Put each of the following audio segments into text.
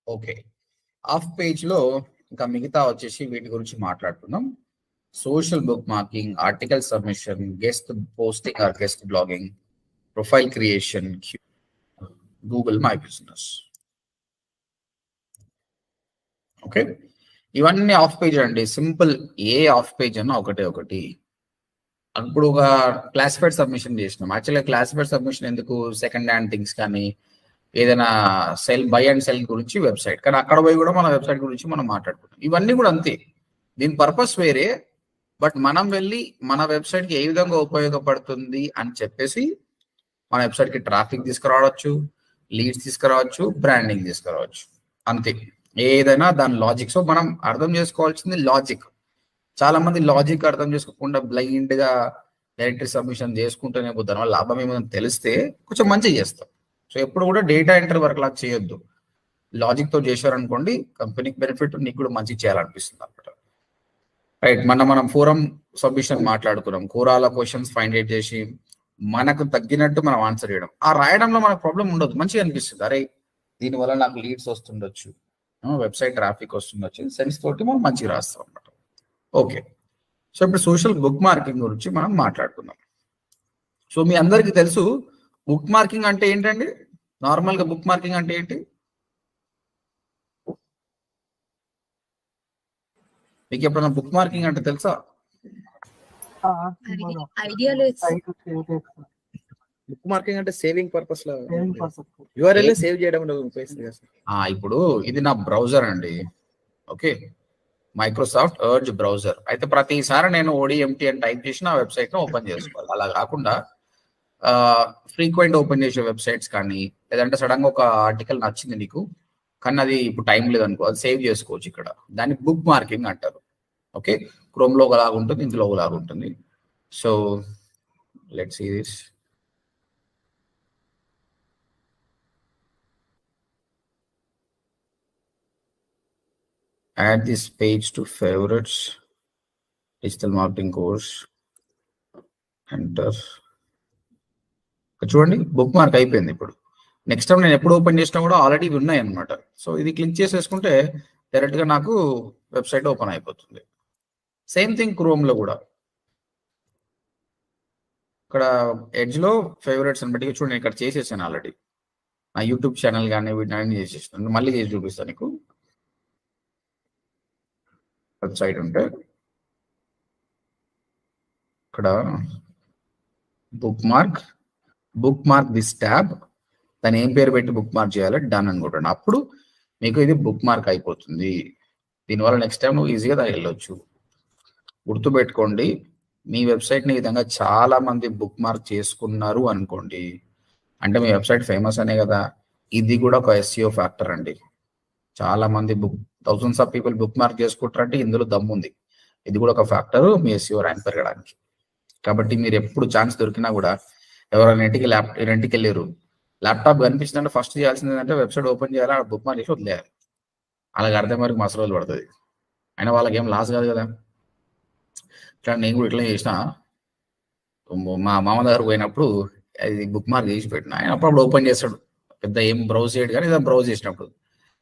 Okay. Of పేజ్‌లో ఇంకా మిగతా వచ్చేసి వీటి గురించి మాట్లాడుకుందాం. Social bookmarking, article submission, guest posting or guest blogging, profile creation, Google my business. Okay. ఇవన్నీ ఆఫ్ పేజ్ అండి. సింపుల్. ఏ ఆఫ్ పేజ్ అన్నా ఒకటే ఒకటి. ఇప్పుడు ఒక క్లాసిఫైడ్ సబ్మిషన్ చేసినాం. యాక్చువల్‌గా క్లాసిఫైడ్ సబ్మిషన్ ఎందుకు? సెకండ్ హ్యాండ్ థింగ్స్ కానీ ఏదైనా బై అండ్ సెల్ గురించి వెబ్సైట్. కానీ అక్కడ పోయి కూడా మన వెబ్సైట్ గురించి మనం మాట్లాడుకుంటాం. ఇవన్నీ కూడా అంతే. దీని పర్పస్ వేరే. బట్ మనం వెళ్ళి మన వెబ్సైట్కి ఏ విధంగా ఉపయోగపడుతుంది అని చెప్పేసి మన వెబ్సైట్కి ట్రాఫిక్ తీసుకురావచ్చు, లీడ్స్ తీసుకురావచ్చు, బ్రాండింగ్ తీసుకురావచ్చు. అంతే. ఏదైనా దాని లాజిక్. సో మనం అర్థం చేసుకోవాల్సింది లాజిక్. చాలా మంది లాజిక్ అర్థం చేసుకోకుండా బ్లైండ్ గా డైరెక్టరీ సబ్మిషన్ చేసుకుంటూనే పోతారు. వాళ్ళ లాభం ఏమైనా తెలిస్తే కొంచెం మంచిగా చేస్తాం. సో ఎప్పుడు కూడా డేటా ఎంట్రీ వర్క్ లాగా చేయొద్దు. లాజిక్ తో చేశారనుకోండి, కంపెనీకి బెనిఫిట్, నీకు కూడా మంచిగా చేయాలనిపిస్తుంది అనమాట. రైట్. మనం ఫోరం సబ్మిషన్ మాట్లాడుకున్నాం. కోరాల క్వశ్చన్స్ ఫైండ్ అవుట్ చేసి మనకు తగ్గినట్టు మనం ఆన్సర్ చేయడం. ఆ రాయడంలో మనకు ప్రాబ్లం ఉండదు, మంచిగా అనిపిస్తుంది. అరే దీనివల్ల నాకు లీడ్స్ వస్తుండొచ్చు, వెబ్సైట్ ట్రాఫిక్ వస్తుండొచ్చు, సెన్స్ తోటి మనం మంచిగా రాస్తాం అనమాట. ఓకే. సో ఇప్పుడు సోషల్ బుక్ మార్కింగ్ గురించి మనం మాట్లాడుకుందాం. సో మీ అందరికీ తెలుసు బుక్ మార్కింగ్ అంటే ఏంటండి? నార్మల్గా బుక్ మార్కింగ్ అంటే ఏంటి? మీకు ఎప్పుడైనా బుక్ మార్కింగ్ అంటే తెలుసా? బుక్ మార్కింగ్ అంటే సేవింగ్ పర్పస్ లో యూఆర్ఎల్ సేవ్ చేయడం ఉపయోగిస్తుంది కదా సార్. ఇప్పుడు ఇది నా బ్రౌజర్ అండి. ఓకే. Microsoft Edge browser. అయితే ప్రతిసారి నేను ఓడిఎంటీ అని టైప్ చేసి నా వెబ్సైట్ ను ఓపెన్ చేసుకోవాలి. అలా కాకుండా ఫ్రీక్వెంట్ ఓపెన్ చేసే వెబ్సైట్స్ కానీ, లేదంటే సడన్ గా ఒక ఆర్టికల్ నచ్చింది నీకు, కానీ అది ఇప్పుడు టైం లేదనుకో, అది సేవ్ చేసుకోవచ్చు ఇక్కడ. దాన్ని బుక్ మార్కింగ్ అంటారు. ఓకే. క్రోమ్ లో ఒకలాగా ఉంటుంది, ఇందులో ఒకలాగా ఉంటుంది. So let's see this. Add this page to favorites, digital marketing course, enter. చూడండి, బుక్ మార్క్ అయిపోయింది. ఇప్పుడు నెక్స్ట్ టైం నేను ఎప్పుడు ఓపెన్ చేసినా కూడా ఆల్రెడీ ఉన్నాయి అనమాట. సో ఇది క్లిక్ చేసేసుకుంటే డైరెక్ట్ గా నాకు వెబ్సైట్ ఓపెన్ అయిపోతుంది. సేమ్ థింగ్ క్రోమ్ లో కూడా. ఇక్కడ ఎడ్జ్ లో ఫేవరెట్స్ అని బట్టి చూడండి, ఇక్కడ చేసేసాను ఆల్రెడీ. నా యూట్యూబ్ ఛానల్ కానీ వీటిని అన్ని చేసేసాను. మళ్ళీ చేసి చూపిస్తాను నీకు. వెబ్సైట్ ఉంటే ఇక్కడ బుక్ మార్క్ దిస్ ట్యాబ్, దాన్ని ఏం పేరు పెట్టి బుక్ మార్క్ చేయాలి, డన్ అనుకుంటాను. అప్పుడు మీకు ఇది బుక్ మార్క్ అయిపోతుంది. దీనివల్ల నెక్స్ట్ టైం నువ్వు ఈజీగా దాన్ని వెళ్ళొచ్చు. గుర్తుపెట్టుకోండి, మీ వెబ్సైట్ని ఈ విధంగా చాలా మంది బుక్ మార్క్ చేసుకున్నారు అనుకోండి, అంటే మీ వెబ్సైట్ ఫేమస్ అనే కదా. ఇది కూడా ఒక SEO ఫ్యాక్టర్ అండి. చాలా మంది thousands of people bookmark చేసుకుంటారంటే ఇందులో దమ్ము ఉంది. ఇది కూడా ఒక ఫ్యాక్టర్ మీ SEO ర్యాంక్ పెరగడానికి. కాబట్టి మీరు ఎప్పుడు ఛాన్స్ దొరికినా కూడా, ఎవరైనా ఇంటికి వెళ్ళారు, ల్యాప్టాప్ కనిపించిందంటే ఫస్ట్ చేయాల్సింది ఏంటంటే వెబ్సైట్ ఓపెన్ చేయాలి, ఆ బుక్ మార్క్ చేసి వదిలేయాలి. అలాగే అర్థం వరకు మస్తు రోజులు పడుతుంది. అయినా వాళ్ళకి ఏం లాస్ కాదు కదా. ఇట్లా నేను కూడా ఇట్లా చేసిన. మా మామ దగ్గర పోయినప్పుడు అది బుక్ మార్క్ చేసి పెట్టిన. ఆయన అప్పుడు ఓపెన్ చేస్తాడు, పెద్ద ఏం బ్రౌజ్ చేయడు, కానీ ఏదో బ్రౌజ్ చేసినప్పుడు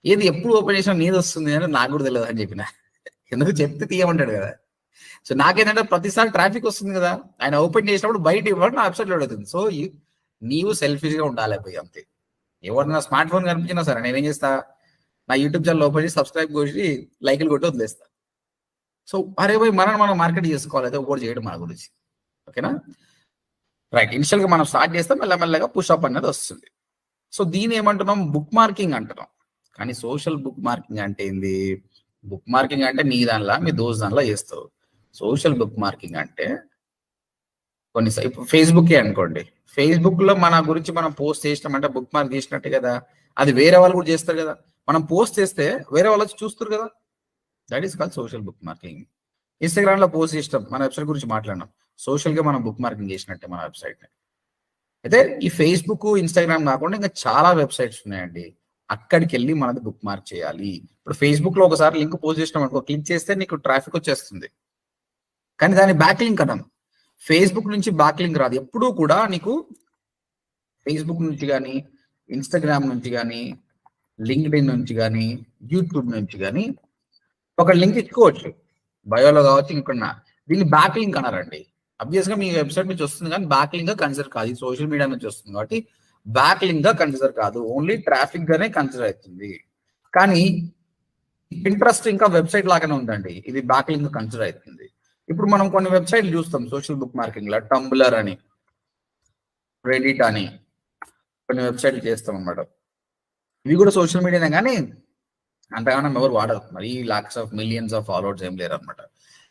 ఏది ఎప్పుడు ఓపెన్ చేసినా నీది వస్తుంది అని నాకు కూడా తెలియదు అని చెప్పిన. ఎందుకు చెప్తే తీయమంటాడు కదా. సో నాకేంటంటే ప్రతిసారి ట్రాఫిక్ వస్తుంది కదా, ఆయన ఓపెన్ చేసినప్పుడు బయట ఇవ్వడం నా వెబ్సైట్లో అడుగుతుంది. సో నీవు సెల్ఫిష్ గా ఉండాలి పోయి, అంతే. ఎవరైనా స్మార్ట్ ఫోన్ కనిపించినా సరే నేనేం చేస్తా, నా యూట్యూబ్ ఛానల్ ఓపెన్ చేసి సబ్స్క్రైబ్ చేసి లైకులు కొట్టి వదిలేస్తా. సో అరే పోయి మనం మార్కెట్ చేసుకోవాలి, అయితే ఒకటి చేయడం మన గురించి. ఓకేనా? రైట్. ఇనిషియల్ గా మనం స్టార్ట్ చేస్తే మెల్లమెల్లగా పుషప్ అనేది వస్తుంది. సో దీని ఏమంటున్నాం, బుక్ మార్కింగ్ అంటున్నాం. కానీ సోషల్ బుక్ మార్కింగ్ అంటే ఏంది? బుక్ మార్కింగ్ అంటే నీ దానిలా మీ దోస్త్ దానిలా చేస్తావు. సోషల్ బుక్ మార్కింగ్ అంటే కొన్ని ఫేస్బుక్ అనుకోండి, ఫేస్బుక్ లో మన గురించి మనం పోస్ట్ చేసినామంటే బుక్ మార్క్ చేసినట్టే కదా. అది వేరే వాళ్ళు కూడా చేస్తారు కదా. మనం పోస్ట్ చేస్తే వేరే వాళ్ళు చూస్తారు కదా. That is called social book marking. Instagram లో పోస్ట్ చేసినాం, మన వెబ్సైట్ గురించి మాట్లాడినాం, సోషల్ గా మనం బుక్ మార్కింగ్ చేసినట్టే మన వెబ్సైట్ ని. అయితే ఈ ఫేస్బుక్, ఇన్స్టాగ్రామ్ కాకుండా ఇంకా చాలా వెబ్సైట్స్ ఉన్నాయండి. అక్కడికి వెళ్ళి మనది బుక్ మార్క్ చేయాలి. ఇప్పుడు ఫేస్బుక్ లో ఒకసారి లింక్ పోస్ట్ చేసినాం అనుకో, క్లిక్ చేస్తే నీకు ట్రాఫిక్ వచ్చేస్తుంది, కానీ దాని బ్యాక్ లింక్ అన్నాం. ఫేస్బుక్ నుంచి బ్యాక్ లింక్ రాదు. ఎప్పుడూ కూడా నీకు ఫేస్బుక్ నుంచి కానీ, ఇన్స్టాగ్రామ్ నుంచి కానీ, లింక్డ్ఇన్ నుంచి కానీ యూట్యూబ్ నుంచి కానీ ఒక లింక్ ఇచ్చుకోవచ్చు, బయోలో కావచ్చు ఇంకొన్న. దీన్ని బ్యాక్ లింక్ అన్నారండి. అబ్వియస్ గా మీ వెబ్సైట్ నుంచి వస్తుంది కానీ బ్యాక్ లింక్ గా కన్సిడర్ కాదు. సోషల్ మీడియా నుంచి వస్తుంది కాబట్టి బ్యాక్ లింక్ గా కన్సిడర్ కాదు, ఓన్లీ ట్రాఫిక్ గానే కన్సిడర్ అవుతుంది. కానీ ఇంట్రెస్ట్ ఇంకా వెబ్సైట్ లాగానే ఉందండి, ఇది బ్యాక్ లింక్ కన్సిడర్ అవుతుంది. ఇప్పుడు మనం కొన్ని వెబ్సైట్లు చూస్తాం సోషల్ బుక్ మార్కెటింగ్ లో, టంబ్లర్ అని, రెడిట్ అని కొన్ని వెబ్సైట్లు చేస్తాం అన్నమాట. ఇవి కూడా సోషల్ మీడియానే కానీ అంతగానో ఎవరు వాడరు, మరి lakhs of millions of followers ఏం లేరు అనమాట.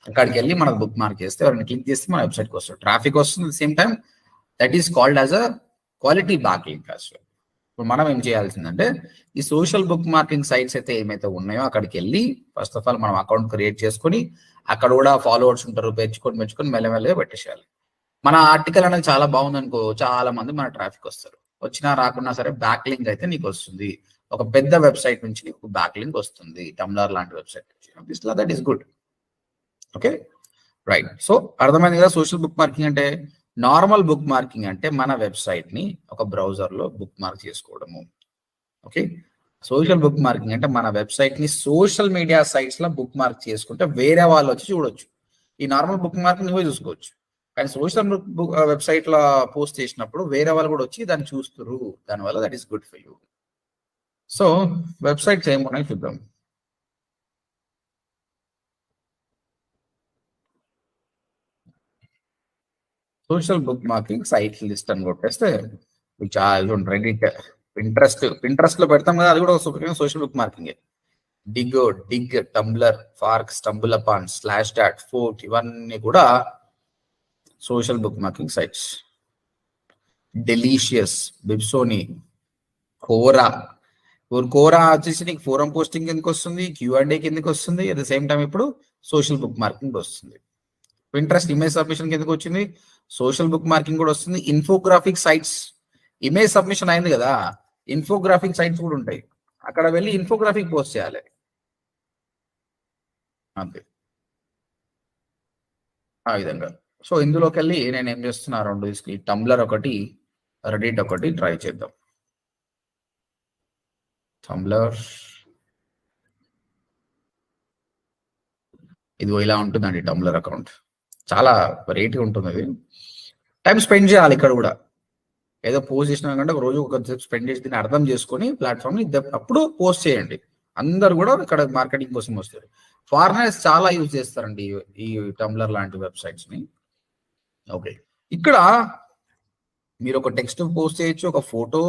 అక్కడికి వెళ్ళి మనకు బుక్ మార్క్ చేస్తే ఎవరైనా క్లిక్ చేస్తే మన వెబ్సైట్కి వస్తుంది, ట్రాఫిక్ వస్తుంది. Same time that is called as a quality back link as well. ఇప్పుడు మనం ఏం చేయాల్సిందంటే ఈ సోషల్ బుక్ మార్కింగ్ సైట్స్ అయితే ఏమైతే ఉన్నాయో అక్కడికి వెళ్ళి ఫస్ట్ ఆఫ్ ఆల్ మనం అకౌంట్ క్రియేట్ చేసుకొని అక్కడ కూడా ఫాలోవర్స్ ఉంటారు, పెంచుకొని మెల్లమెల్లగా పెట్టేసేయాలి. మన ఆర్టికల్ అనేది చాలా బాగుంది అనుకో, చాలా మంది మన ట్రాఫిక్ వస్తారు. వచ్చినా రాకున్నా సరే బ్యాక్ లింక్ అయితే నీకు వస్తుంది. ఒక పెద్ద వెబ్సైట్ నుంచి నీకు బ్యాక్ లింక్ వస్తుంది, టంబ్లర్ లాంటి వెబ్సైట్ నుంచి. That is good. Okay, right. So అర్థమైంది కదా, సోషల్ బుక్ మార్కింగ్ అంటే. నార్మల్ బుక్ మార్కింగ్ అంటే మన వెబ్సైట్ ని ఒక బ్రౌజర్ లో బుక్ మార్క్ చేసుకోవడము. ఓకే, సోషల్ బుక్ మార్కింగ్ అంటే మన వెబ్సైట్ ని సోషల్ మీడియా సైట్స్ లో బుక్ మార్క్ చేసుకుంటే వేరే వాళ్ళు వచ్చి చూడొచ్చు. ఈ నార్మల్ బుక్ మార్కింగ్ నువ్వే చూసుకోవచ్చు, కానీ సోషల్ వెబ్సైట్ లో పోస్ట్ చేసినప్పుడు వేరే వాళ్ళు కూడా వచ్చి దాన్ని చూస్తారు. దానివల్ల that is good for you. So websites ఏమున్నాయి చూద్దాం. Social bookmarking site list అని కొట్టేస్తే చాలా రెడిట్, పింట్రెస్ట్ లో పెడతాం కదా, అది కూడా social bookmarking. Digg, Tumblr, Fark, StumbleUpon, Slashdot, Fort, ఇవన్నీ కూడా social bookmarking sites. Delicious, BibSonomy, Quora. Quora వచ్చేసి నీకు ఫోరం పోస్టింగ్ కిందకి వస్తుంది, క్యూఆర్డే కిందకి వస్తుంది. అట్ ద సేమ్ టైం ఇప్పుడు సోషల్ బుక్ మార్కింగ్ వస్తుంది. పింట్రెస్ట్ ఇమేజ్ సబ్మిషన్ కిందకి వచ్చింది, సోషల్ బుక్ మార్కింగ్ కూడా వస్తుంది. ఇన్ఫోగ్రాఫిక్ సైట్స్, ఇమేజ్ సబ్మిషన్ అయింది కదా, ఇన్ఫోగ్రాఫిక్ సైట్స్ కూడా ఉంటాయి, అక్కడ వెళ్ళి ఇన్ఫోగ్రాఫిక్ పోస్ట్ చేయాలి అంతే, ఆ విధంగా. సో ఇందులోకి వెళ్ళి నేను ఏం చేస్తున్నా, రెండు టంబ్లర్ ఒకటి, రెడిట్ ఒకటి ట్రై చేద్దాం. టంబ్లర్, ఇది ఇలా ఉంటుందండి టంబ్లర్ అకౌంట్, చాలా వెరైటీ ఉంటుంది. ఇది టైం స్పెండ్ చేయాలి ఇక్కడ కూడా, ఏదో పోస్ట్ చేసిన కంటే ఒక రోజు ఒక స్పెండ్ చేసి దీన్ని అర్థం చేసుకొని ప్లాట్ఫామ్ ని అప్పుడు పోస్ట్ చేయండి. అందరు కూడా ఇక్కడ మార్కెటింగ్ కోసం వస్తారు. ఫారినర్స్ చాలా యూజ్ చేస్తారండి ఈ టంబ్లర్ లాంటి వెబ్సైట్స్ ని. ఓకే, ఇక్కడ మీరు ఒక టెక్స్ట్ పోస్ట్ చేయొచ్చు, ఒక ఫోటో,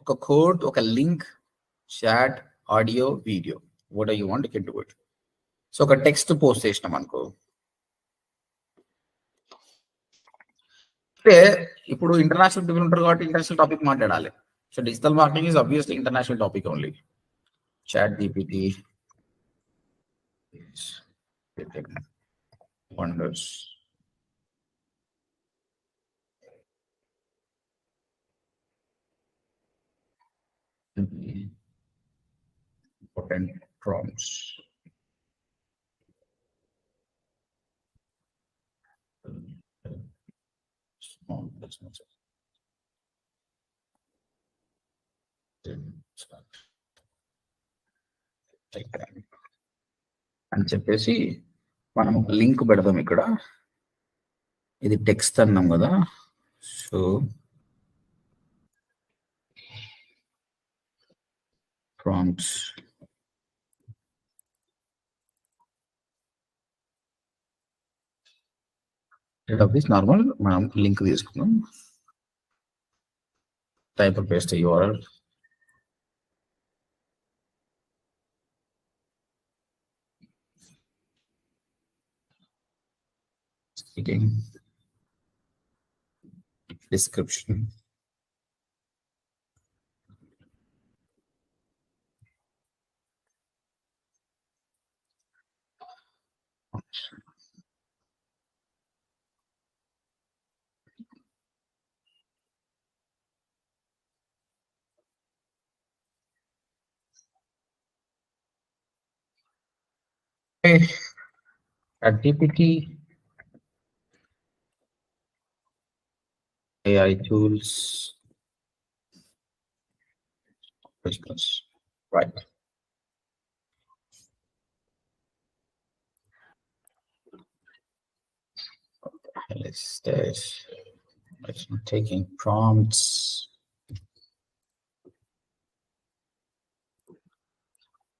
ఒక కోడ్, ఒక link, chat, audio, video, what you want you can do it. So ఒక టెక్స్ట్ పోస్ట్ చేసినాం అనుకో, అంటే ఇప్పుడు ఇంటర్నేషనల్ పీపుల్ ఉంటారు కాబట్టి ఇంటర్నేషనల్ టాపిక్ మాట్లాడాలి. So digital marketing is obviously international topic only. ChatGPT wonders, important prompts. Small businesses. అని చెప్పేసి మనం లింక్ పెడదాం ఇక్కడ. ఇది టెక్స్ట్ అన్నాం కదా, సో ప్రాంప్ట్స్ నార్మల్ మనం లింక్ తీసుకుందాం, type paste URL, description, ChatGPT, AI tools, business. Right. Let's test. It's not taking prompts.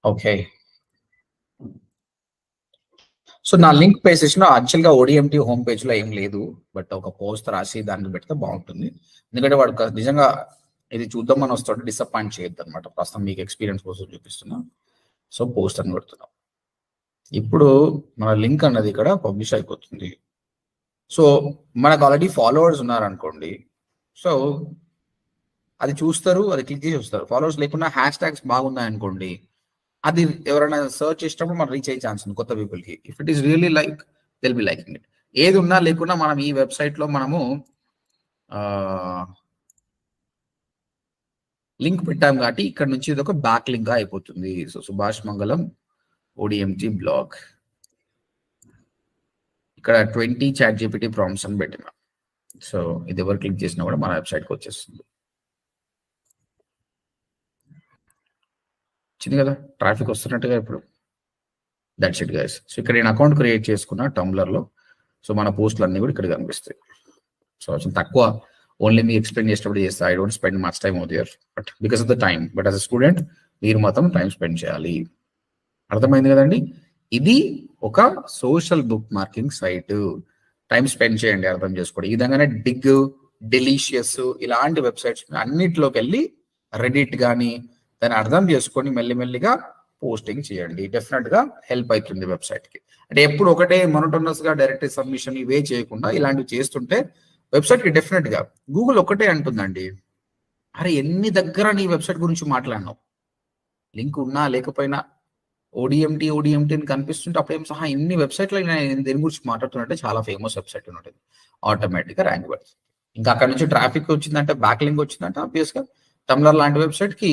Okay. So నా లింక్ పేజెస్ లో యాక్చువల్ గా ఓడిఎంటి హోమ్ పేజ్ లో ఏం లేదు, బట్ ఒక పోస్ట్ రాసి దానికి పెడితే బాగుంటుంది. ఎందుకంటే వాడు నిజంగా ఇది చూద్దామని వస్తాడు, డిసప్పాయింట్ చేయొద్దు అనమాట. ప్రస్తుతం మీకు ఎక్స్పీరియన్స్ కోసం చూపిస్తున్నా. సో పోస్ట్ అని పెడుతున్నాం. ఇప్పుడు మన లింక్ అన్నది ఇక్కడ పబ్లిష్ అయిపోతుంది. సో మనకు ఆల్రెడీ ఫాలోవర్స్ ఉన్నారనుకోండి, సో అది చూస్తారు, అది క్లిక్ చేసి వస్తారు. ఫాలోవర్స్ లేకుండా హ్యాష్ ట్యాగ్స్ బాగున్నాయి అనుకోండి, అది ఎవరైనా సర్చ్ చేసినప్పుడు మనం రీచ్ అయ్యే ఛాన్స్ ఉంది కొత్త పీపుల్కి. If it is really like they'll be liking it. ఏది ఉన్నా లేకున్నా మనం ఈ వెబ్సైట్ లో మనము లింక్ పెట్టాం కాబట్టి ఇక్కడ నుంచి ఇది ఒక బ్యాక్ లింక్ గా అయిపోతుంది. సో సుభాష్ మంగళం ఓడిఎంటి బ్లాగ్, ఇక్కడ 20 చాట్ జీపీటీ ప్రాంప్ట్స్ అని పెట్టిన. సో ఇది ఎవరు క్లిక్ చేసినా కూడా మన వెబ్సైట్కి వచ్చేస్తుంది. వచ్చింది కదా, ట్రాఫిక్ వస్తున్నట్టుగా ఇప్పుడు. That's it guys. సో ఇక్కడ నేను అకౌంట్ క్రియేట్ చేసుకున్న టంబ్లర్లో. సో మన పోస్టులు అన్నీ కూడా ఇక్కడ కనిపిస్తాయి. సో కొంచెం తక్కువ ఓన్లీ మీ ఎక్స్ప్లెయిన్ చేసేటప్పుడు చేస్తే I don't spend much time out here, but because of the time. But as a student మీరు మాత్రం టైం స్పెండ్ చేయాలి. అర్థమైంది కదండి. ఇది ఒక social bookmarking site. Time spend చేయండి, అర్థం చేసుకోండి. ఈ విధంగానే డిగ్, డెలీషియస్ ఇలాంటి వెబ్సైట్స్ అన్నిటిలోకి వెళ్ళి రెడిట్ కానీ దాన్ని అర్థం చేసుకొని మెల్లిమెల్లిగా పోస్టింగ్ చేయండి. డెఫినెట్ గా హెల్ప్ అవుతుంది వెబ్సైట్ కి. అంటే ఎప్పుడు ఒకటే మొనోటోనస్ గా డైరెక్ట్ సబ్మిషన్ ఇవే చేయకుండా ఇలాంటివి చేస్తుంటే వెబ్సైట్ కి డెఫినెట్ గా గూగుల్ ఒకటే అంటుందండి, అరే ఎన్ని దగ్గర నీ వెబ్సైట్ గురించి మాట్లాడినావు, లింక్ ఉన్నా లేకపోయినా ఓడిఎంటి అని కనిపిస్తుంటే అప్పుడేం సహా ఇన్ని వెబ్సైట్లో దేని గురించి మాట్లాడుతున్నట్టే చాలా ఫేమస్ వెబ్సైట్ ఉంటుంది, ఆటోమేటిక్ గా ర్యాంక్ పడుతుంది. ఇంకా అక్కడ నుంచి ట్రాఫిక్ వచ్చిందంటే, బ్యాక్ లింక్ వచ్చిందంటే ఆబ్వియస్ గా టంబ్లర్ లాంటి వెబ్సైట్ కి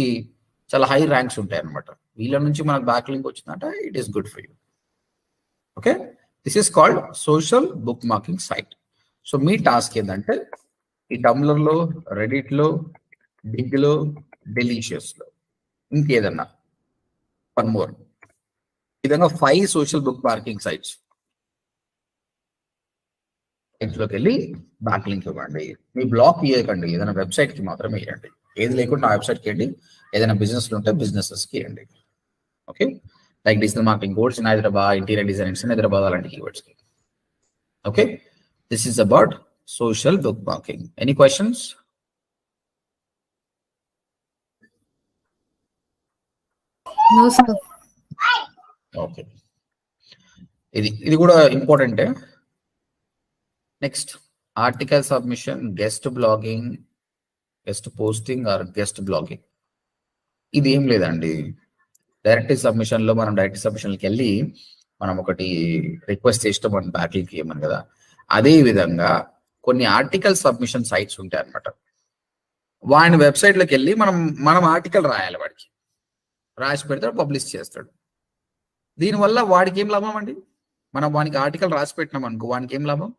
చాలా హై ర్యాంక్స్ ఉంటాయి అనమాట. వీళ్ళ నుంచి మనకు బ్యాక్ లింక్ వచ్చిందంటే it is good for you. Okay, this is called social bookmarking site. So మీ టాస్క్ ఏంటంటే ఈ టంబ్లర్ లో, రెడిట్ లో, డిగ్ లో, డెలీషియస్ లో ఇంకేదన్నా వన్ మోర్ విధంగా 5 సోషల్ బుక్ మార్కింగ్ సైట్స్ ఇంట్లోకి వెళ్ళి బ్యాక్ లింక్ ఇవ్వండి. మీ బ్లాక్ ఇవ్వకండి, ఏదైనా వెబ్సైట్ కి మాత్రమే ఇవ్వండి. ఏది లేకుండా ఆ వెబ్సైట్కి ఇవ్వండి. ఏదైనా బిజినెస్లు ఉంటే బిజినెసెస్కి ఇవ్వండి. Okay, like digital marketing course in Hyderabad, interior designers in Hyderabad, అలాంటి కీవర్డ్స్కి. Okay, this is about social bookmarking. Any questions? No, sir. Okay, ఇది కూడా ఇంపార్టెంటే. Next article submission, guest blogging, guest posting or guest blogging. ఇది ఏం లేదండి, direct submission లో మనం డైరెక్ట్ సబ్మిషన్కి వెళ్ళి మనం ఒకటి రిక్వెస్ట్ చేస్తాం మన బ్యాక్లింక్ ఇవ్వమని కదా. అదే విధంగా కొన్ని ఆర్టికల్ సబ్మిషన్ సైట్స్ ఉంటాయి అనమాట. వాడి వెబ్సైట్లోకి వెళ్ళి మనం ఆర్టికల్ రాయాలి, వాడికి రాసి పెడతాడు, పబ్లిష్ చేస్తాడు. దీనివల్ల వాడికి ఏం లాభం అండి? మనం వానికి ఆర్టికల్ రాసి పెట్టినాం అనుకో, వానికి ఏం లాభం?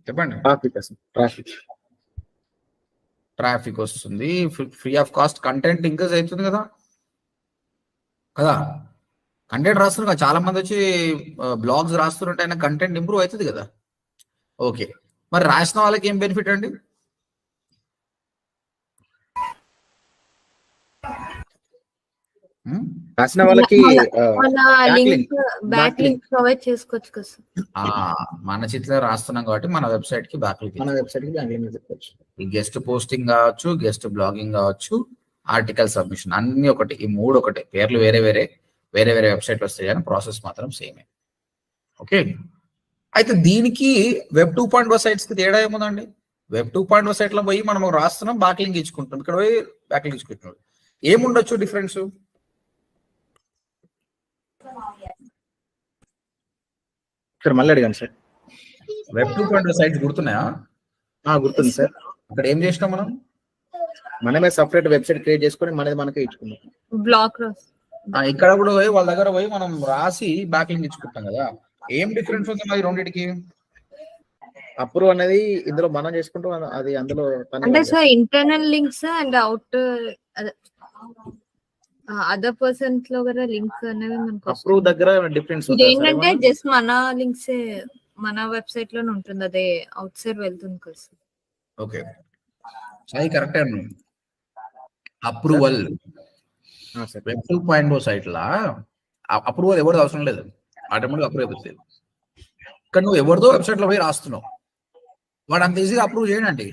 చెప్పండి. ట్రాఫిక్ వస్తుంది, free of cost content increase అవుతుంది కదా. కంటెంట్ రాస్తున్నారు కదా, చాలా మంది వచ్చి బ్లాగ్స్ రాస్తుంటే ఆయన కంటెంట్ ఇంప్రూవ్ అవుతుంది కదా. ఓకే, మరి రాసిన వాళ్ళకి ఏం బెనిఫిట్ అండి? రాసిన వాళ్ళకి బ్యాక్ లింక్ ప్రొవైడ్ చేసుకోవచ్చు కదా సార్. మన చేతిలో రాస్తున్నాం కాబట్టి మన వెబ్సైట్ కి బ్యాక్ లింక్, మన వెబ్సైట్ కి బ్యాక్ లింక్ పెట్టుకోవచ్చు. ఈ గెస్ట్ పోస్టింగ్ కావచ్చు, గెస్ట్ బ్లాగింగ్ కావచ్చు, ఆర్టికల్ సబ్మిషన్ అన్ని ఒకటి. ఈ 3 ఒకటే, పేర్లు వేరే వేరే వెబ్సైట్ వస్తాయి కానీ ప్రాసెస్ మాత్రం సేమే. ఓకే, అయితే దీనికి వెబ్ 2.0 సైట్స్ కి తేడా ఏముందండి? వెబ్ 2.0 సైట్ లో పోయి మనం రాస్తున్నాం, బ్యాక్ లింక్ ఇచ్చుకుంటాం. ఇక్కడ పోయి బ్యాక్ లింక్ ఇచ్చుకుంటున్నాం. ఏముండొచ్చు డిఫరెన్స్? మళ్ళీ అడిగాను సార్. వెబ్ 2.0 సైట్స్ గుర్తున్నాయా? గుర్తుంది సార్. అక్కడ ఏం చేసినాం మనమే సపరేట్ వెబ్సైట్ క్రియేట్ చేసుకొని మనకే ఇచ్చుకున్నాం. బ్లాక్ ఇక్కడ కూడా పోయి వాళ్ళ దగ్గర పోయి మనం రాసి బ్యాక్ లింక్ ఇచ్చుకుంటాం కదా. ఏం డిఫరెన్స్ ఉంది మరి రెండింటికి? అప్రూవ్ అనేది ఇందులో మనం చేసుకుంటాం, అది అందులో అంటే sir internal links and out other persons లో కూడా లింక్స్ అనేవి మనకు అప్రూవ్ దగ్గర డిఫరెన్స్ ఇది ఏంటంటే జస్ట్ మన లింక్స్ మన వెబ్సైట్ లోనే ఉంటుంది, అదే అవుట్ సైడ్ వెళ్తుంది కదా సార్. ఓకే సాయి కరెక్టే అన్న. అప్రూవల్ వెబ్ 2.0 సైట్ లా అప్రూవల్ ఎవరిది అవసరం లేదు, ఆటోమేటిక్ అప్రూవ్ అయిపోతుంది. ఇక్కడ నువ్వు ఎవరిదో వెబ్సైట్ లో పోయి రాస్తున్నావు, వాడు అంత ఈజీగా అప్రూవ్ చేయనండి.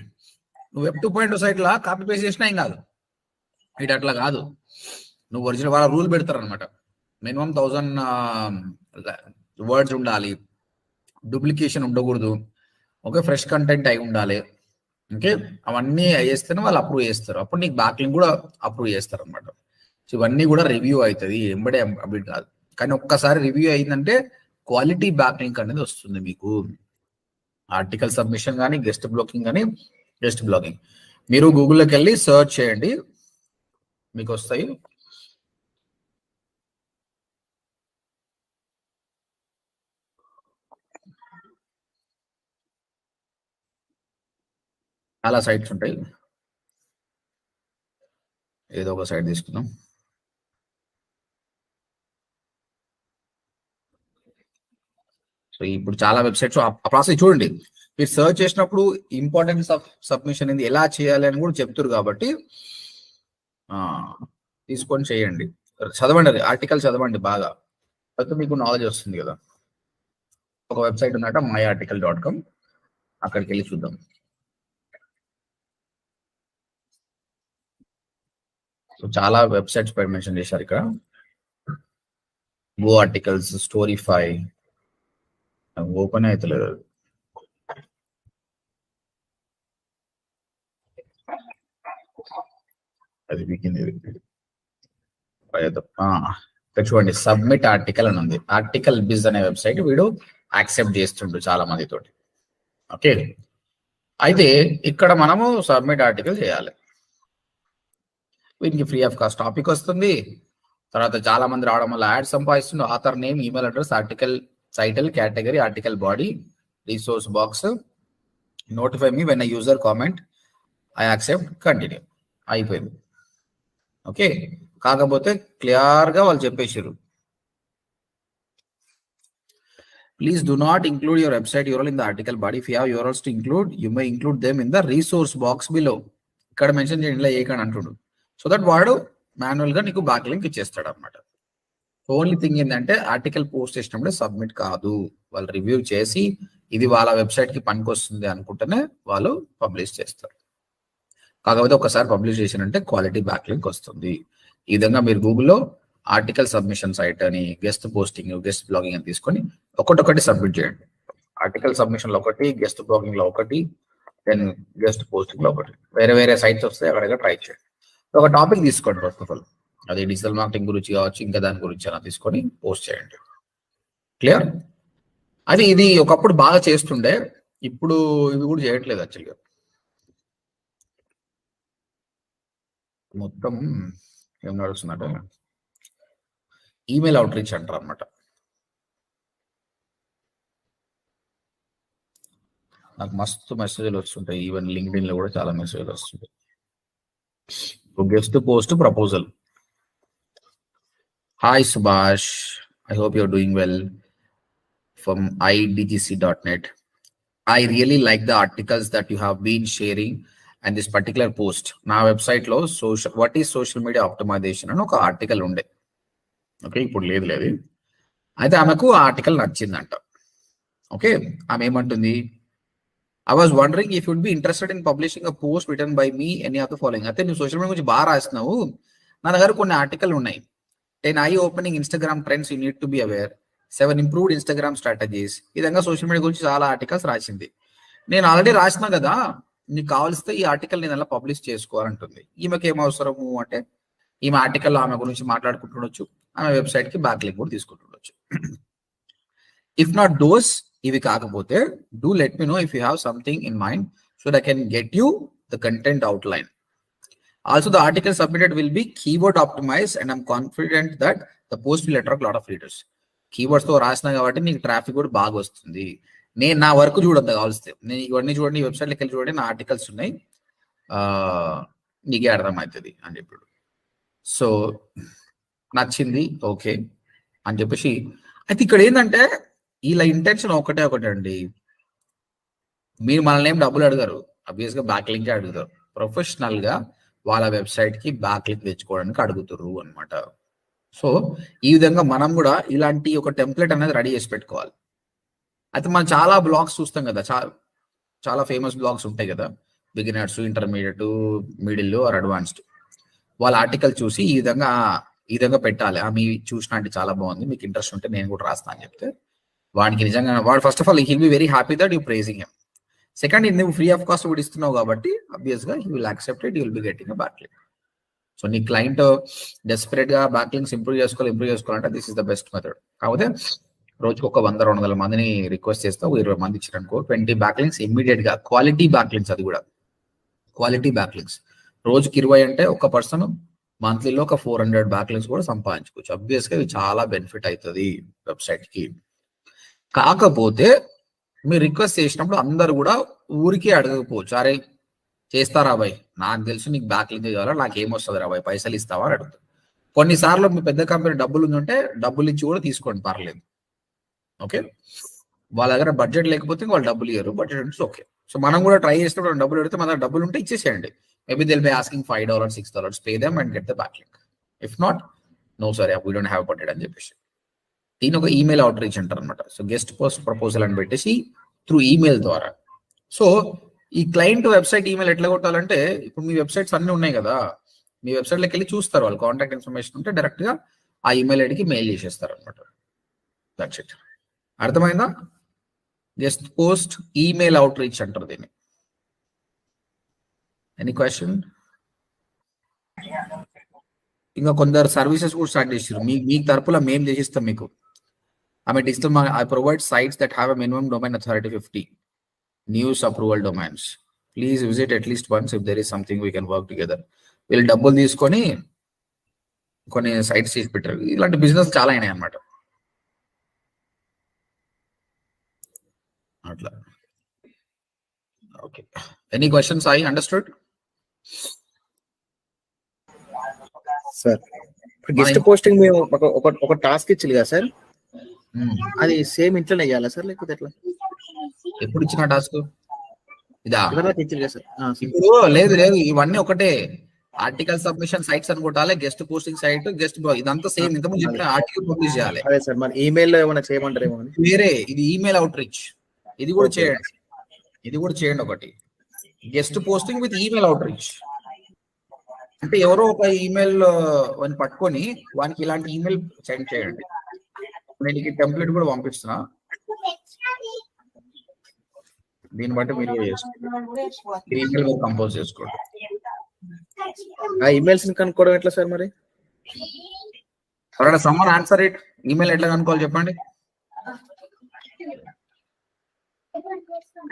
నువ్వు వెబ్ 2.0 సైట్ లా కాపీ పేస్ట్ చేసినా ఏం కాదు. ఇటు అట్లా కాదు, నువ్వు ఒరిజినల్ వాళ్ళ రూల్ పెడతారు అనమాట. మినిమం 1000 వర్డ్స్ ఉండాలి, డూప్లికేషన్ ఉండకూడదు, ఓకే, ఫ్రెష్ కంటెంట్ అయి ఉండాలి, ఓకే, అవన్నీ వేస్తేనే వాళ్ళు అప్రూవ్ చేస్తారు. అప్పుడు నీకు బ్యాక్లింక్ కూడా అప్రూవ్ చేస్తారు అనమాట. సో ఇవన్నీ కూడా రివ్యూ అవుతుంది, ఎంబడే అప్డేట్ కాదు. కానీ ఒక్కసారి రివ్యూ అయిందంటే క్వాలిటీ బ్యాక్లింక్ అనేది వస్తుంది మీకు. ఆర్టికల్ సబ్మిషన్ కానీ, గెస్ట్ బ్లాకింగ్ కానీ, గెస్ట్ బ్లాకింగ్ మీరు గూగుల్లోకి వెళ్ళి సర్చ్ చేయండి, మీకు వస్తాయి. చాలా సైట్స్ ఉంటాయి, ఏదో ఒక సైట్ తీసుకుందాం. సో ఇప్పుడు చాలా వెబ్సైట్స్ ఆ ప్రాసెస్ చూడండి. మీరు సర్చ్ చేసినప్పుడు ఇంపార్టెన్స్ ఆఫ్ సబ్మిషన్ ఏంది, ఎలా చేయాలి అని కూడా చెప్తారు. కాబట్టి తీసుకొని చేయండి, చదవండి, ఆర్టికల్ చదవండి బాగా, అయితే మీకు నాలెడ్జ్ వస్తుంది కదా. ఒక వెబ్సైట్ ఉందట myarticle.com, అక్కడికి వెళ్ళి చూద్దాం. సో చాలా వెబ్సైట్స్ పై మెన్షన్ చేశారు ఇక్కడ. గో ఆర్టికల్స్, స్టోరీఫై, ఓపెన్ అవుతలేదు. అది వీకింది. చూడండి, సబ్మిట్ ఆర్టికల్ అని ఉంది. ఆర్టికల్ బిజ్ అనే వెబ్సైట్ వీడు యాక్సెప్ట్ చేస్తుండు చాలా మంది తోటి. ఓకే, అయితే ఇక్కడ మనము సబ్మిట్ ఆర్టికల్ చేయాలి. వీటికి ఫ్రీ ఆఫ్ కాస్ట్ టాపిక్ వస్తుంది. తర్వాత చాలా మంది రావడం వల్ల యాడ్ సంపాదిస్తుంది. Author name, email address, article title, category, article body, resource box, notify me when user comment, I accept, continue, అయిపోయింది. ఓకే, కాకపోతే క్లియర్ గా వాళ్ళు చెప్పేసారు, please do not include your website URL in the article body. If you have URLs to include, you may include them in the resource box below. ఇక్కడ mention చేయండి, ఇలా ఏకని అంటుడు. So that వాడు manual గా నీకు back link ఇచ్చేస్తాడు అనమాట. Only thing ఏంటంటే article post చేసినప్పుడే సబ్మిట్ కాదు, వాళ్ళు రివ్యూ చేసి ఇది వాళ్ళ వెబ్సైట్ కి పనికి వస్తుంది అనుకుంటేనే వాళ్ళు పబ్లిష్ చేస్తారు. కాకపోతే ఒకసారి పబ్లిష్ చేసినంటే క్వాలిటీ బ్యాక్ లింక్ వస్తుంది. ఈ విధంగా మీరు గూగుల్లో ఆర్టికల్ సబ్మిషన్ సైట్ అని, గెస్ట్ పోస్టింగ్, గెస్ట్ బ్లాగింగ్ అని తీసుకొని ఒకటొకటి సబ్మిట్ చేయండి. ఆర్టికల్ సబ్మిషన్ లో ఒకటి, గెస్ట్ బ్లాగింగ్ లో ఒకటి, దెన్ గెస్ట్ పోస్టింగ్ లో ఒకటి, వేరే వేరే సైట్స్ వస్తాయి, అక్కడికి ట్రై చేయండి. ఒక టాపిక్ తీసుకోండి ఫస్ట్ ఆఫ్ ఆల్, అది డిజిటల్ మార్కెటింగ్ గురించి కావచ్చు, ఇంకా దాని గురించి అలా తీసుకొని పోస్ట్ చేయండి. క్లియర్? అది ఇది ఒకప్పుడు బాగా చేస్తుండే, ఇప్పుడు ఇవి కూడా చేయట్లేదు యాక్చువల్గా. మొత్తం ఏం నడుస్తుందంటే ఈమెయిల్ అవుట్ రీచ్ అంటారు అనమాట. నాకు మస్తు మెసేజ్లు వస్తుంటాయి, ఈవెన్ లింక్డ్ఇన్ లో కూడా చాలా మెసేజ్లు వస్తుంటాయి. Guest post proposal. Hi Subhash, I hope you're doing well from idgc.net. I really like the articles that you have been sharing and this particular post. నా వెబ్సైట్ లో what is social media optimization అని ఒక article ఉండే. Okay, ఇప్పుడు లేదు. అయితే ఆమెకు ఆ ఆర్టికల్ నచ్చిందంట. ఓకే, ఆమె ఏమంటుంది, I was wondering if you'd be interested in publishing a post written by me, any of the following. అయితే నువ్వు సోషల్ మీడియా గురించి బాగా రాసినావు, నా దగ్గర కొన్ని ఆర్టికల్ ఉన్నాయి. 10 eye opening Instagram trends you need to be aware, 7 improved Instagram strategies. ఈ విధంగా సోషల్ మీడియా గురించి చాలా ఆర్టికల్స్ రాసింది. నేను ఆల్రెడీ రాసినా కదా, నీకు కావాల్స్తే ఈ ఆర్టికల్ నేను అలా పబ్లిష్ చేసుకోవాలంటుంది. ఈమెకి ఏం అవసరము అంటే, ఈమె ఆర్టికల్ ఆమె గురించి మాట్లాడుకుంటుండొచ్చు, ఆమె వెబ్సైట్ కి బ్యాక్ లింక్ కూడా తీసుకుంటుండొచ్చు. ఇఫ్ నాట్ దోస్, ఇవి కాకపోతే do let me know if you have something in mind so that I can get you the content outline. Also the article submitted will be keyword optimized and I'm confident that the post will attract lot of readers. Keywords తో రాసినా కాబట్టి నీకు traffic కూడా బాగా వస్తుంది. నేను నా work చూడొద్దు కావాల్స్తే, నేను ఇవన్నీ చూడండి, ఈ వెబ్సైట్లోకి వెళ్ళి చూడండి, నా ఆర్టికల్స్ ఉన్నాయి, నీకే అర్థమవుతుంది అని చెప్పాడు. సో నచ్చింది ఓకే అని చెప్పేసి, అయితే ఇక్కడ ఏంటంటే ఇలా ఇంటెన్షన్ ఒకటే అండి, మీరు మనల్ని ఏం డబ్బులు అడగారు, అబ్వియస్గా బ్యాక్ లింక్ అడుగుతారు, ప్రొఫెషనల్ గా వాళ్ళ వెబ్సైట్ కి బ్యాక్ లింక్ తెచ్చుకోవడానికి అడుగుతారు అనమాట. సో ఈ విధంగా మనం కూడా ఇలాంటి ఒక టెంప్లెట్ అనేది రెడీ చేసి పెట్టుకోవాలి. అయితే మనం చాలా బ్లాగ్స్ చూస్తాం కదా, చాలా ఫేమస్ బ్లాగ్స్ ఉంటాయి కదా, beginners, intermediate, middle are advanced, వాళ్ళ ఆర్టికల్ చూసి ఈ విధంగా పెట్టాలి, మీ చూసిన అంటే చాలా బాగుంది, మీకు ఇంట్రెస్ట్ ఉంటే నేను కూడా రాస్తా అని చెప్తే వాడికి నిజంగా వాడు first of all he will be very happy that you pricing him. Second, నువ్వు ఫ్రీ ఆఫ్ కాస్ట్ కూడా ఇస్తున్నావు కాబట్టి అబ్వియస్ గా he will accept it, you will be getting a back link. So నీ క్లయింట్ డెస్పరేట్ గా back links improve చేసుకోవాలంటే this is the best method. కాకపోతే రోజుకి ఒక 100-200 మందిని రిక్వెస్ట్ చేస్తే 20 మంది ఇచ్చారనుకో, 20 బ్యాక్ లింక్స్ ఇమ్మీడియట్ గా, క్వాలిటీ బ్యాక్ లింక్స్, అది కూడా క్వాలిటీ బ్యాక్ లింక్స్. రోజుకి 20 అంటే ఒక పర్సన్ మంత్లీలో ఒక 400 బ్యాక్ లింక్స్ కూడా సంపాదించుకోవచ్చు. అబ్వియస్ గా ఇది చాలా బెనిఫిట్ అవుతుంది వెబ్సైట్ కి. కాకపోతే మీరు రిక్వెస్ట్ చేసినప్పుడు అందరు కూడా ఊరికే అడగకపోవచ్చు, అరే చేస్తారా బాయ్, నాకు తెలుసు నీకు బ్యాక్ లింక్ కావాలా, నాకు ఏమొస్తుంది రా బాయ్, పైసలు ఇస్తావా అని అడుగుతారు. కొన్నిసార్లు మీ పెద్ద కంపెనీ డబ్బులు ఉందంటే డబ్బులు ఇచ్చి కూడా తీసుకోండి, పర్లేదు, ఓకే. వాళ్ళ దగ్గర బడ్జెట్ లేకపోతే వాళ్ళు డబ్బులు ఇయ్యరు, బడ్జెట్ అంటే ఓకే. సో మనం కూడా ట్రై చేసినప్పుడు డబ్బులు పెడితే మన దగ్గర డబ్బులు ఉంటే ఇచ్చేసేయండి. Maybe they'll be asking $5, $6, pay them and get the back link. If not, no sorry we don't have budget అని చెప్పేసి. దీని ఒక ఈమెయిల్ అవుట్ రీచ్ అంటారు అనమాట. సో గెస్ట్ పోస్ట్ ప్రపోజల్ అని పెట్టేసి త్రూ ఈమెయిల్ ద్వారా. సో ఈ క్లయింట్ వెబ్సైట్ ఈమెయిల్ ఎట్లా కొట్టాలంటే, ఇప్పుడు మీ వెబ్సైట్స్ అన్ని ఉన్నాయి కదా, మీ వెబ్సైట్లోకి వెళ్ళి చూస్తారు, వాళ్ళు కాంటాక్ట్ ఇన్ఫర్మేషన్ ఉంటే డైరెక్ట్ గా ఆ ఈమెయిల్ ఐడికి మెయిల్ చేసేస్తారు అనమాట. That's it. అర్థమైందా? Guest post email outreach అంటారు దీన్ని. Any question? ఇంకా కొందరు సర్వీసెస్ కూడా స్టార్ట్ చేసారు, మీ తరపులో మేము చేసిస్తాం మీకు. Digital I provide sites that have a minimum domain authority 50 news approval domains. Please visit at least once if there is something we can work together. వీళ్ళు డబ్బులు తీసుకొని కొన్ని సైట్స్ చేసి పెట్టారు. ఇలాంటి బిజినెస్ చాలా అయినాయి అన్నమాట. అట్లా. Okay, any questions? I understood sir. Guest posting మేము ఒక టాస్క్ ఇచ్చింది కదా సార్, అది సేమ్ ఇంట్లోనే ఇవ్వాలా సార్, లేకపోతే ఎట్లా? ఎప్పుడు ఇచ్చిన టాస్క్ ఇదా? ఇచ్చింది కదా సార్. ఇప్పుడు లేదు, ఇవన్నీ ఒకటే. ఆర్టికల్ సబ్మిషన్ సైట్స్ అని కొట్టాలి, గెస్ట్ పోస్టింగ్ సైట్, గెస్ట్ ఇదంతా సేమ్. ఇంతకుముందు చెప్పిన ఆర్టికల్ పబ్లిష్ చేయాలి. అదే సార్, మరి ఈమెయిల్ లో ఏమైనా చేయమంటారేమో అని. వేరే ఇది ఈమెయిల్ అవుట్ రీచ్, ఇది కూడా చేయండి. ఒకటి guest posting with email out reach అంటే ఎవరో ఒక ఈమెయిల్ వాడిని పట్టుకొని వానికి ఇలాంటి ఈమెయిల్ సెండ్ చేయండి. నేను ఈ టెంప్లెట్ కూడా పంపిస్తున్నా, దీన్ని బట్టి మీరు ఈమెయిల్ కంపోజ్ చేసుకోండి. ఆ ఈమెయిల్స్ కనుక్కోవడం ఎట్లా సార్ మరి? ఎవరైనా సమ్మన్ ఆన్సర్ ఇట్, ఈమెయిల్ ఎట్లా కనుక్కోవాలి చెప్పండి.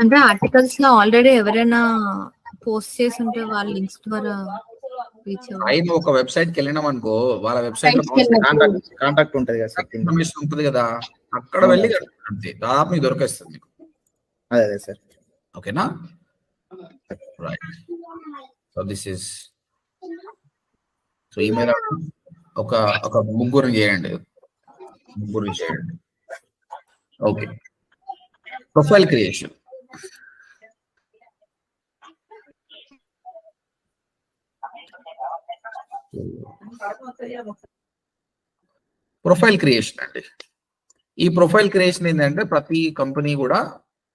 అంటే ఆర్టికల్స్ లో ఆల్రెడీ ఎవరైనా పోస్ట్ చేసి ఉంటే వాళ్ళ లింక్స్ ద్వారా రీచ్ అయిన ఒక వెబ్సైట్ కి వెళ్ళినాం అనుకో, వాళ్ళ వెబ్సైట్ లో కాంటాక్ట్ ఉంటది కదా సార్, ఇన్ఫర్మేషన్ ఉంటుంది కదా, అక్కడ వెళ్ళి అంతే దాదాపు మీకు దొరికేస్తుంది మీకు. అదే సార్. ఓకేనా? Right. So this is, so email ఒక ముగ్గురు చేయండి. ఓకే. Profile creation. అండి, ఈ ప్రొఫైల్ క్రియేషన్ ఏంటంటే ప్రతి కంపెనీ కూడా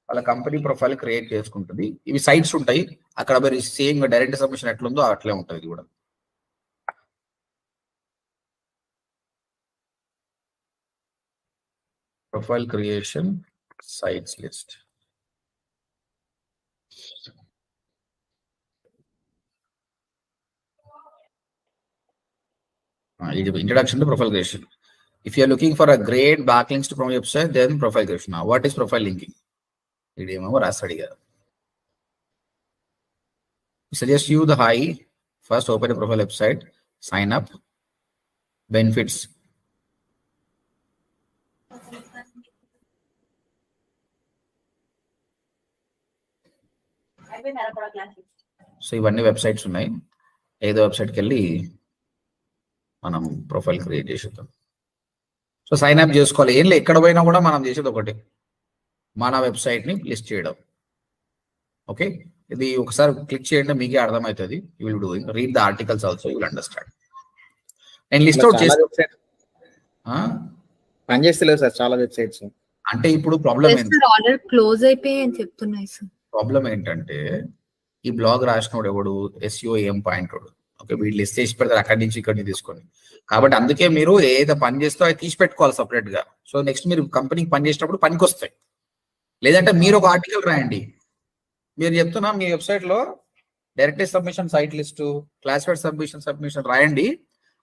వాళ్ళ కంపెనీ ప్రొఫైల్ క్రియేట్ చేసుకుంటుంది. ఇవి సైట్స్ ఉంటాయి, అక్కడ మరి సేమ్ డైరెక్ట్ సబ్మిషన్ ఎట్లుందో అట్లే ఉంటుంది కూడా. Profile creation sites list. Introduction to profile creation. If you are looking for a great backlinks to from your website, then profile creation. Now, what is profile linking? Suggest you the high. First, open a profile website, sign up, benefits. So ఇవన్నీ websites ఉన్నాయి. ఏదో వెబ్సైట్కి వెళ్ళి మనం profile create చేసేద్దాం. So sign up చేసుకోవాలి. ఏం లేదు, ఎక్కడ పోయినా కూడా మనం చేసేది ఒకటి, మన వెబ్సైట్ని లిస్ట్ చేయడం. ఓకే, ఇది ఒకసారి క్లిక్ చేయండి, మీకే అర్థమవుతుంది. You will do read the articles also, you will understand. నేను లిస్ట్ అవుట్ చేసి పనిచేస్తలేవు సార్ చాలా వెబ్సైట్స్. అంటే ఇప్పుడు ప్రాబ్లం ఏంటి, ఆర్డర్ క్లోజ్ అయిపోయి అని చెప్తున్నాయి సార్. ప్రాబ్లం ఏంటంటే ఈ బ్లాగ్ రాసినోడు ఎవడు, SEO ఏం పాయింట్ వాడు. ఓకే, వీళ్ళు లిస్ట్ చేసి పెడతారు అక్కడి నుంచి ఇక్కడి నుంచి తీసుకొని. కాబట్టి అందుకే మీరు ఏదైతే పని చేస్తో అది తీసి పెట్టుకోవాలి సపరేట్ గా. సో నెక్స్ట్ మీరు కంపెనీకి పని చేసేటప్పుడు పనికి వస్తాయి. లేదంటే మీరు ఒక ఆర్టికల్ రాయండి, మీరు చెప్తున్నా మీ వెబ్సైట్ లో direct submission, site list, classified submission రాయండి.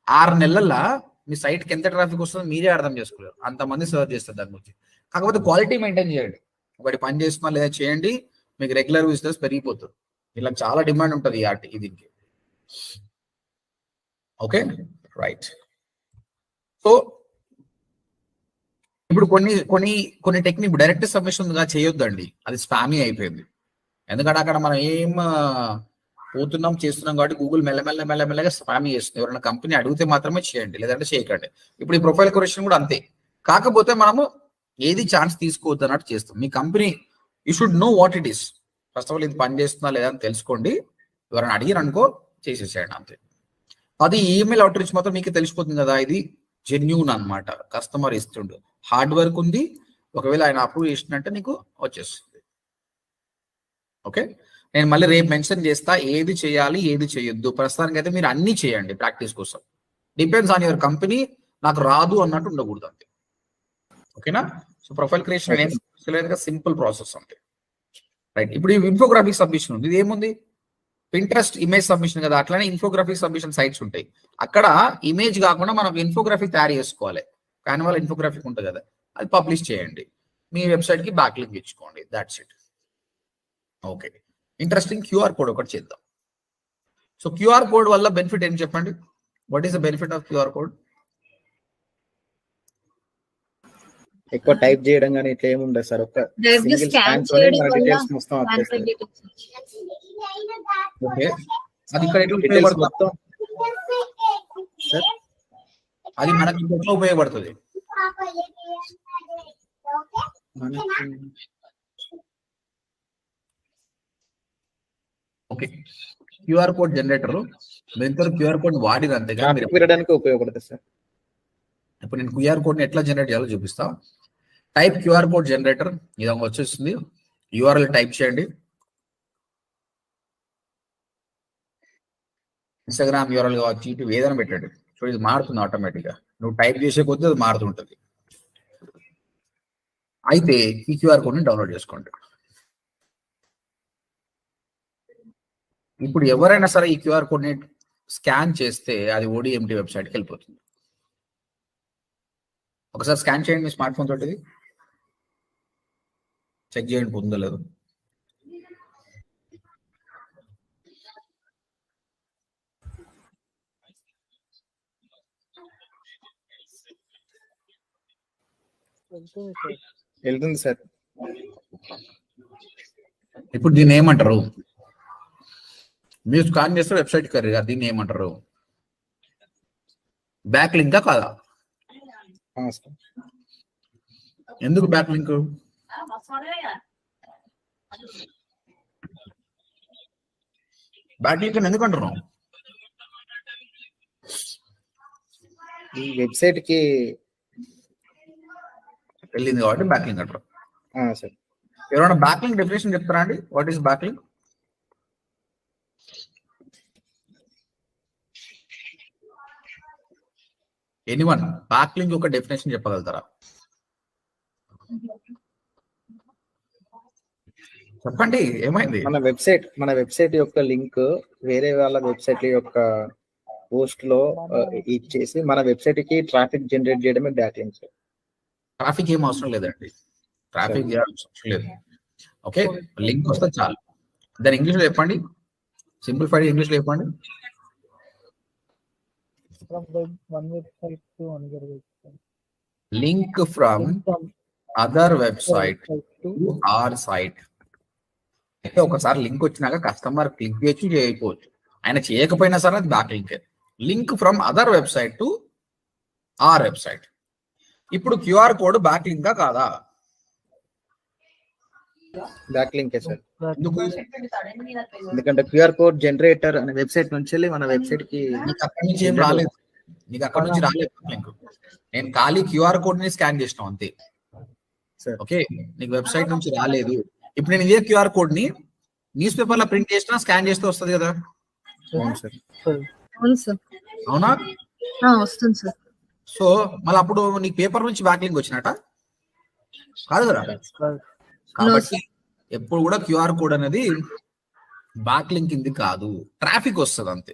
6 నెలల్లో మీ సైట్ కి ఎంత ట్రాఫిక్ వస్తుందో మీరే అర్థం చేసుకోలేరు, అంతమంది సర్చ్ చేస్తారు దాని గురించి. కాకపోతే క్వాలిటీ మెయింటైన్ చేయండి. ఒకటి పని చేస్తున్నా లేదా చేయండి, మీకు రెగ్యులర్ విజిటర్స్ పెరిగిపోతారు. ఇలా చాలా డిమాండ్ ఉంటుంది ఈ దీనికి. Okay right. సో ఇప్పుడు కొన్ని టెక్నిక్ డైరెక్ట్ సబ్మిషన్ చేయొద్దండి, అది స్పామీ అయిపోయింది. ఎందుకంటే అక్కడ మనం ఏం చేస్తున్నాం కాబట్టి గూగుల్ మెల్లమెల్లగా స్పామీ చేస్తుంది. ఎవరైనా కంపెనీ అడిగితే మాత్రమే చేయండి, లేదంటే చేయకండి. ఇప్పుడు ఈ ప్రొఫైల్ క్వశ్చన్ కూడా అంతే. కాకపోతే మనము ఏది ఛాన్స్ తీసుకోవద్దు అన్నట్టు చేస్తాం. మీ company you should know what it is. First of all ఇది పని చేస్తుందా లేదా అని తెలుసుకోండి. ఎవరైనా అడిగారు అనుకో చేసేసేయండి అంతే. అది ఈమెయిల్ అవుట్ రీచ్ మాత్రం మీకు తెలిసిపోతుంది కదా, ఇది జెన్యూన్ అన్నమాట. కస్టమర్ ఇస్తుండు, హార్డ్ వర్క్ ఉంది. ఒకవేళ ఆయన అప్రూవ్ చేసినట్టే నీకు వచ్చేస్తుంది. ఓకే, నేను మళ్ళీ రేపు మెన్షన్ చేస్తా ఏది చేయాలి ఏది చేయొద్దు. ప్రస్తుతానికి అయితే మీరు అన్ని చేయండి ప్రాక్టీస్ కోసం. Depends on your company. నాకు రాదు అన్నట్టు ఉండకూడదు అంతే. ఓకేనా? సో ప్రొఫైల్ క్రియేషన్ ఏం సింపుల్ ప్రాసెస్ అంతే. రైట్, ఇప్పుడు ఈ ఇన్ఫోగ్రాఫిక్ సబ్మిషన్ ఉంది. ఇది ఏముంది, పింట్రెస్ట్ ఇమేజ్ సబ్మిషన్ కదా, అట్లానే ఇన్ఫోగ్రాఫిక్ సబ్మిషన్ సైట్స్ ఉంటాయి. అక్కడ ఇమేజ్ కాకుండా మనం ఇన్ఫోగ్రాఫిక్ తయారు చేసుకోవాలి. కాన్వాలో ఇన్ఫోగ్రాఫిక్ ఉంటుంది కదా, అది పబ్లిష్ చేయండి. మీ వెబ్సైట్ కి బ్యాక్ లింక్ ఇచ్చుకోండి, that's it. Okay, interesting QR code ఒకటి చేద్దాం. సో QR కోడ్ వల్ల బెనిఫిట్ ఏం చెప్పండి? What is the benefit of QR code? ఎక్కువ టైప్ చేయడం కానీ ఇట్లా ఏముండదు సార్, ఒక సింగిల్ స్కాన్ తోనే మన డీటెయిల్స్ మొత్తం వచ్చేస్తాయి. ఓకే, అది ఇక్కడ ఎట్లా డీటెయిల్స్ ఉపయోగపడుతుంది మొత్తం సార్? అది మనకి ఎట్లా ఉపయోగపడుతుంది? ఓకే, QR కోడ్ జనరేటర్ మీరు QR కోడ్ వాడినంతే ట్రాఫిక్ పెరగడానికి ఉపయోగపడుతుంది సార్. ఇప్పుడు నేను QR కోడ్ ఎట్లా జనరేట్ చేయాలో చూపిస్తా. టైప్ QR కోడ్ జనరేటర్, ఇది వచ్చేస్తుంది. URL టైప్ చేయండి. ఇన్స్టాగ్రామ్ URL కావచ్చు, యూట్యూబ్ ఏదైనా పెట్టండి. సో ఇది మారుతుంది ఆటోమేటిక్గా, నువ్వు టైప్ చేసే కొద్దీ అది మారుతుంటుంది. అయితే ఈ QR కోడ్ని డౌన్లోడ్ చేసుకోండి. ఇప్పుడు ఎవరైనా సరే ఈ QR కోడ్ని స్కాన్ చేస్తే అది ODMT వెబ్సైట్కి వెళ్ళిపోతుంది. ఒకసారి స్కాన్ చేయండి మీ స్మార్ట్ ఫోన్ తోటి, చెక్ చేయండి పొందో లేదు. వెళ్తుంది సార్. ఇప్పుడు దీన్ని ఏమంటారు? మీరు స్కాన్ చేస్తే వెబ్సైట్ కర్రీగా, దీన్ని ఏమంటారు? బ్యాక్ లింకా కాదా? ఎందుకు బ్యాక్ లింక్? బ్యాక్ లింక్ ఎందుకు అంటున్నాం? ఈ వెబ్సైట్ కి వెళ్ళింది కాబట్టి బ్యాక్ లింక్ అంటారు. సార్, ఎవరైనా బ్యాక్ లింక్ డెఫినేషన్ చెప్తారా అండి? What is back link? Anyone back link ఒక డెఫినేషన్ చెప్పగలుగుతారా? చెప్పండి, ఏమైంది? మన వెబ్సైట్ యొక్క లింక్ వేరే వాళ్ళ వెబ్సైట్ యొక్క పోస్ట్ లో ఇచ్చేసి మన వెబ్సైట్ కి ట్రాఫిక్ జనరేట్ చేయడమే బ్యాక్ లింక్. ట్రాఫిక్ ఏం అవసరం లేదండి, ట్రాఫిక్ అవసరం లేదు. ఓకే, లింక్ వస్తే చాలు. దాని ఇంగ్లీష్ లో చెప్పండి, సింప్లిఫైడ్ ఇంగ్లీష్ లో చెప్పండి. Link from other website to our site. అయితే ఒకసారి లింక్ వచ్చినాక కస్టమర్ క్లిక్ చేయొచ్చు చేయకపోవచ్చు, ఆయన చేయకపోయినా సరే అది back link. Link from other website to our website. ఇప్పుడు క్యూఆర్ కోడ్ బ్యాక్ లింకా కాదా? బ్యాక్ లింకే సార్, ఎందుకు? ఎందుకంటే క్యూఆర్ కోడ్ జనరేటర్ అనే వెబ్సైట్ నుంచి వెళ్ళి మన వెబ్సైట్ కి నీకు అక్కడి నుంచి ఏం రాలేదు, నీకు అక్కడ నుంచి రాలేదు లింక్. నేను ఖాళీ క్యూఆర్ కోడ్ ని స్కాన్ చేసినాం అంతే. సార్ ఓకే, నీకు వెబ్సైట్ నుంచి రాలేదు. ఇప్పుడు నేను ఇదే క్యూఆర్ కోడ్ ని న్యూస్ పేపర్ లో ప్రింట్ చేసినా స్కాన్ చేస్తే వస్తుంది కదా. అవును సార్. అవును సార్, అవునా? వస్తుంది సార్. సో మళ్ళీ అప్పుడు నీకు పేపర్ నుంచి బ్యాక్ లింక్ వచ్చినట్ట కాదు కదా. కాబట్టి ఎప్పుడు కూడా క్యూఆర్ కోడ్ అనేది బ్యాక్ లింక్ ఇది కాదు, ట్రాఫిక్ వస్తుంది అంతే.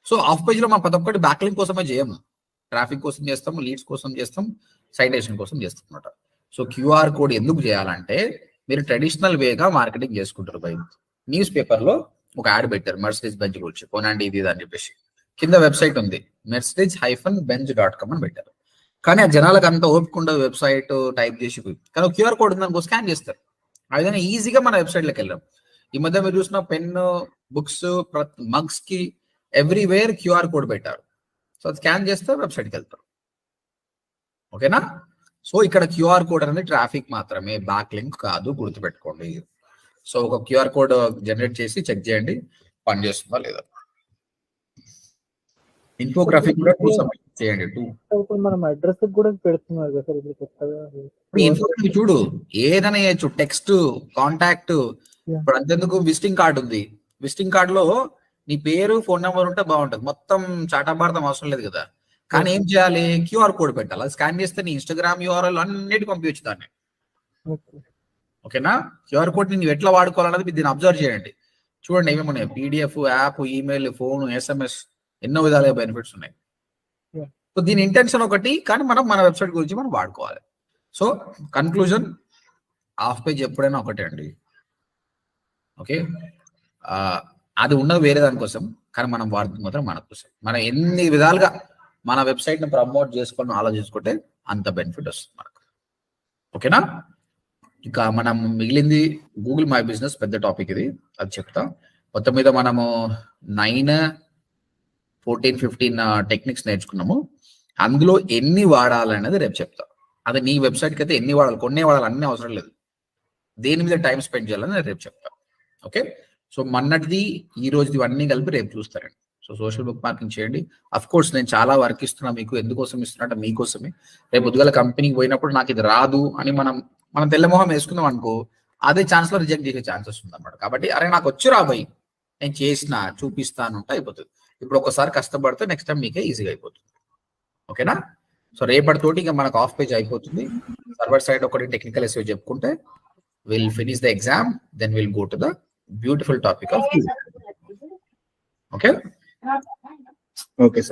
సో ఆఫ్ పేజ్ లో మనం ప్రతి ఒక్కటి బ్యాక్ లింక్ కోసమే చేయము, ట్రాఫిక్ కోసం చేస్తాం, లీడ్స్ కోసం చేస్తాం, సైటేషన్ కోసం చేస్తాం అన్నమాట. సో క్యూఆర్ కోడ్ ఎందుకు చేయాలంటే మీరు ట్రెడిషనల్ వేగా మార్కెటింగ్ చేసుకుంటారు. బై న్యూస్ పేపర్ లో ఒక యాడ్ పెట్టారు, మెర్సిడీస్ బెంజ్ గురించి కొనండి ఇది అని చెప్పేసి. కింద వెబ్సైట్ ఉంది mercedes-benz.com అని పెట్టారు. కానీ ఆ జనాలకు అంత ఓపిక ఉండదు వెబ్సైట్ టైప్ చేసి, కానీ క్యూఆర్ కోడ్ ఉందనుకో స్కాన్ చేస్తారు. ఆ విధంగా ఈజీగా మన వెబ్సైట్లోకి వెళ్ళాం. ఈ మధ్య మీరు చూసిన పెన్, బుక్స్, మగ్స్ కి ఎవ్రీవేర్ క్యూఆర్ కోడ్ పెట్టారు. సో అది స్కాన్ చేస్తే వెబ్సైట్కి వెళ్తారు. ఓకేనా? సో ఇక్కడ క్యూఆర్ కోడ్ అనేది ట్రాఫిక్ మాత్రమే, బ్యాక్ లింక్ కాదు, గుర్తుపెట్టుకోండి. సో ఒక క్యూఆర్ కోడ్ జనరేట్ చేసి చెక్ చేయండి పనిచేస్తుందా లేదా. ఇన్ఫోగ్రాఫిక్ కూడా చేయండి. ఇప్పుడు మనం అడ్రస్ కూడా పెడుతున్నారు కదా సార్ ఇప్పుడు కొత్తగా. ఇన్ఫోగ్రాఫిక్ చూడు ఏదైనా చేయొచ్చు, టెక్స్ట్, కాంటాక్ట్. ఇప్పుడు అంతెందుకు విజిటింగ్ కార్డు ఉంది, విజిటింగ్ కార్డు లో నీ పేరు, ఫోన్ నెంబర్ ఉంటే బాగుంటది. మొత్తం చాటాబాడతాం అవసరం లేదు కదా. కానీ ఏం చేయాలి, క్యూఆర్ కోడ్ పెట్టాలి. స్కాన్ చేస్తే నీ ఇన్స్టాగ్రామ్ యూఆర్ఎల్ అన్నిటి పంపించచ్చు దాన్ని. ఓకేనా? క్యూఆర్ కోడ్ నువ్వు ఎట్లా వాడుకోవాలన్నది మీరు దీన్ని అబ్జర్వ్ చేయండి. చూడండి ఏమేమి ఉన్నాయి, PDF, app, email, phone, SMS, ఎన్నో విధాలుగా బెనిఫిట్స్ ఉన్నాయి. సో దీని ఇంటెన్షన్ ఒకటి, కానీ మనం మన వెబ్సైట్ గురించి మనం వాడుకోవాలి. సో కన్క్లూజన్, ఆఫ్ పేజ్ ఎప్పుడైనా ఒకటే అండి. ఓకే, అది ఉన్నది వేరే దానికోసం, కానీ మనం వాడుతుంది మాత్రం మన కోసం. మనం ఎన్ని విధాలుగా మన వెబ్సైట్ ని ప్రమోట్ చేసుకోవాలని ఆలోచించుకుంటే అంత బెనిఫిట్ వస్తుంది మనకు. ఓకేనా? ఇక మనం మిగిలింది గూగుల్ మై బిజినెస్, పెద్ద టాపిక్ ఇది, అది చెప్తా. మొత్తం మీద మనము 9, 14, 15 టెక్నిక్స్ నేర్చుకున్నాము. అందులో ఎన్ని వాడాలనేది రేపు చెప్తా. అది నీ వెబ్సైట్కి అయితే ఎన్ని వాడాలి, కొన్నే వాడాలి, అన్నీ అవసరం లేదు. దేని మీద టైం స్పెండ్ చేయాలని రేపు చెప్తా. ఓకే, సో మొన్నటిది ఈ రోజుది ఇవన్నీ కలిపి రేపు చూస్తారండి. సో సోషల్ బుక్ మార్కింగ్ చేయండి. అఫ్ కోర్స్ నేను చాలా వర్క్ ఇస్తున్నా మీకు. ఎందుకోసం ఇస్తున్నా అంటే మీకోసమే. రేపు పొద్దుగాల కంపెనీకి పోయినప్పుడు నాకు ఇది రాదు అని మనం తెల్లమొహం వేసుకుందాం అనుకో, అదే ఛాన్స్ లో రిజెక్ట్ చేసే ఛాన్సెస్ ఉంది అనమాట. కాబట్టి అరే నాకు వచ్చి రాబోయి, నేను చేసిన చూపిస్తాను అంటే అయిపోతుంది. ఇప్పుడు ఒకసారి కష్టపడితే నెక్స్ట్ టైం మీకే ఈజీగా అయిపోతుంది. ఓకేనా? సో రేపటితోటి ఇక మనకు ఆఫ్ పేజ్ అయిపోతుంది. సర్వర్ సైడ్ ఒకటి టెక్నికల్ ఎస్యూ చెప్పుకుంటే will finish the exam, then will go to the beautiful topic of. Okay, okay sir.